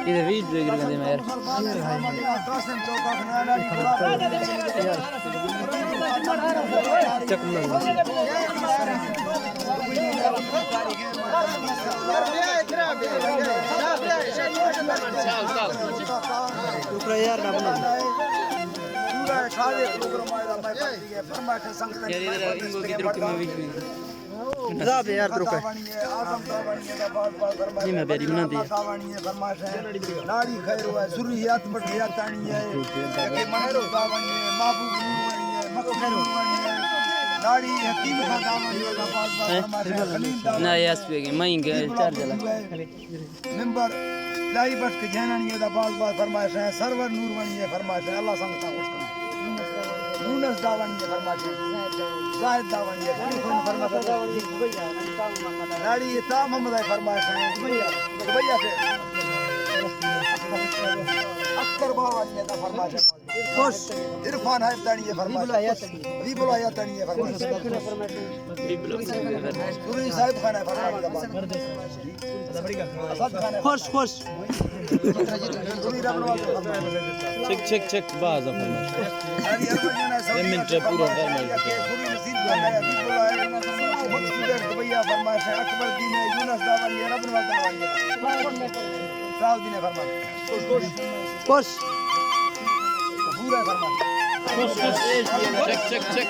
इधर वीडियो देख लेंगे मैं यार यार ना बना इनको की तरफ में यार रुको जी मैं बेरी बना दी नाड़ी खैर हुआ सुरियात बढ़िया तानी है कि मनो दावनी है महबूब नूरवानी है मको खैर नाड़ी हकीम का दावनी है पास फरमाशे ना यस पे मैं चार जला नंबर लाई बट के जनानी है बात फरमाशे सरवर नूरवानी है फरमाशे अल्लाह संगता खुश कर यूनस दावनी है फरमाशे जाहिद दावनी है फरमाशे नाड़ी ये ता मोहम्मद है फरमाशे भैया से अक्कर बावानी है फरमाशे खुश इरफान है तानी है फरमाशे रीबुल आया तानी है फरमाशे पूरी साहिब खान है फरमाशे खुश खुश चेक चेक चेक बाज फरमाशे मिनट पूरा भैया फरमाशे अकबर दीन है यूनस दावनी है रब्बन दावनी है राव दीन है फरमाशे खुश पूरा फरमाशे चेक चेक चेक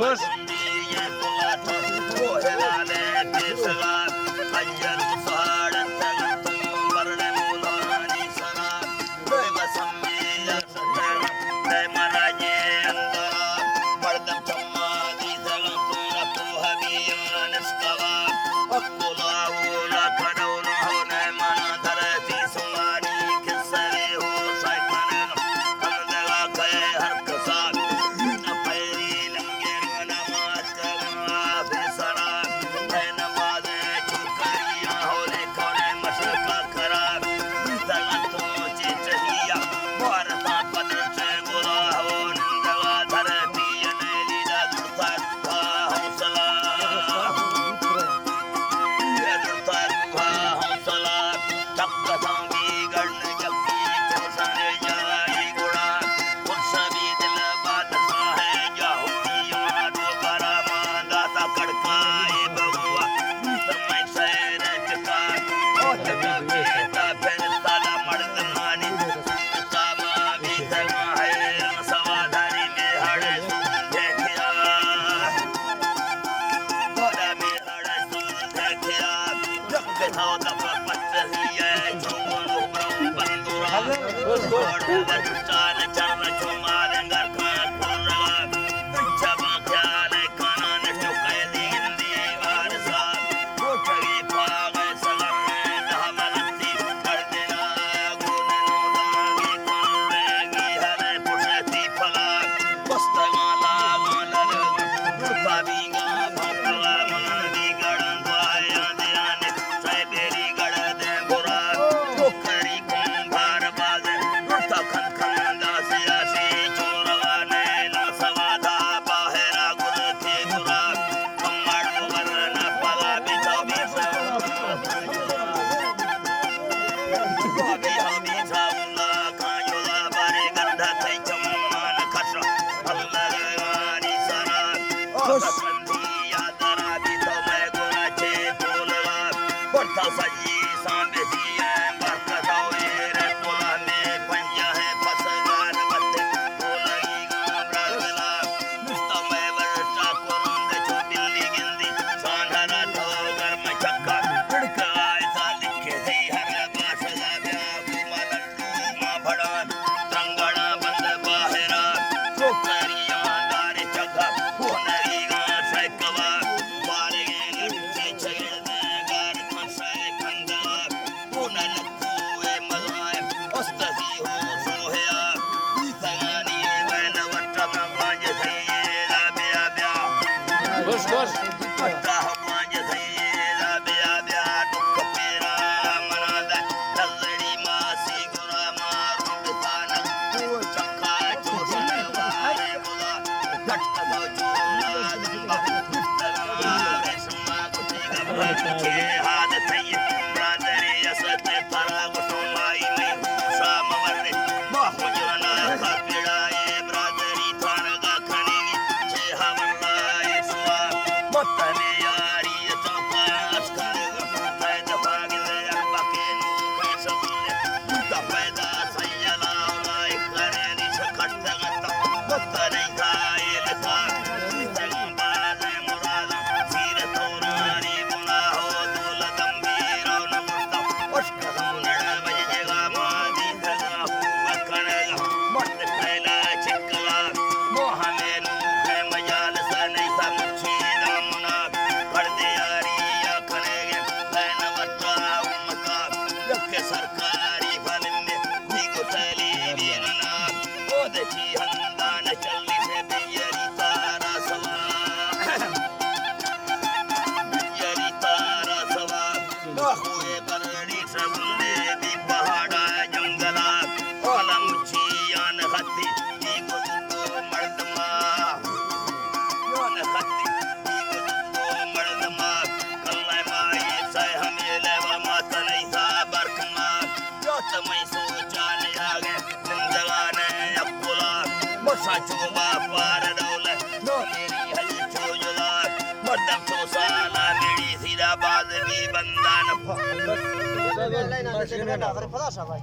खुश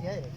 Saya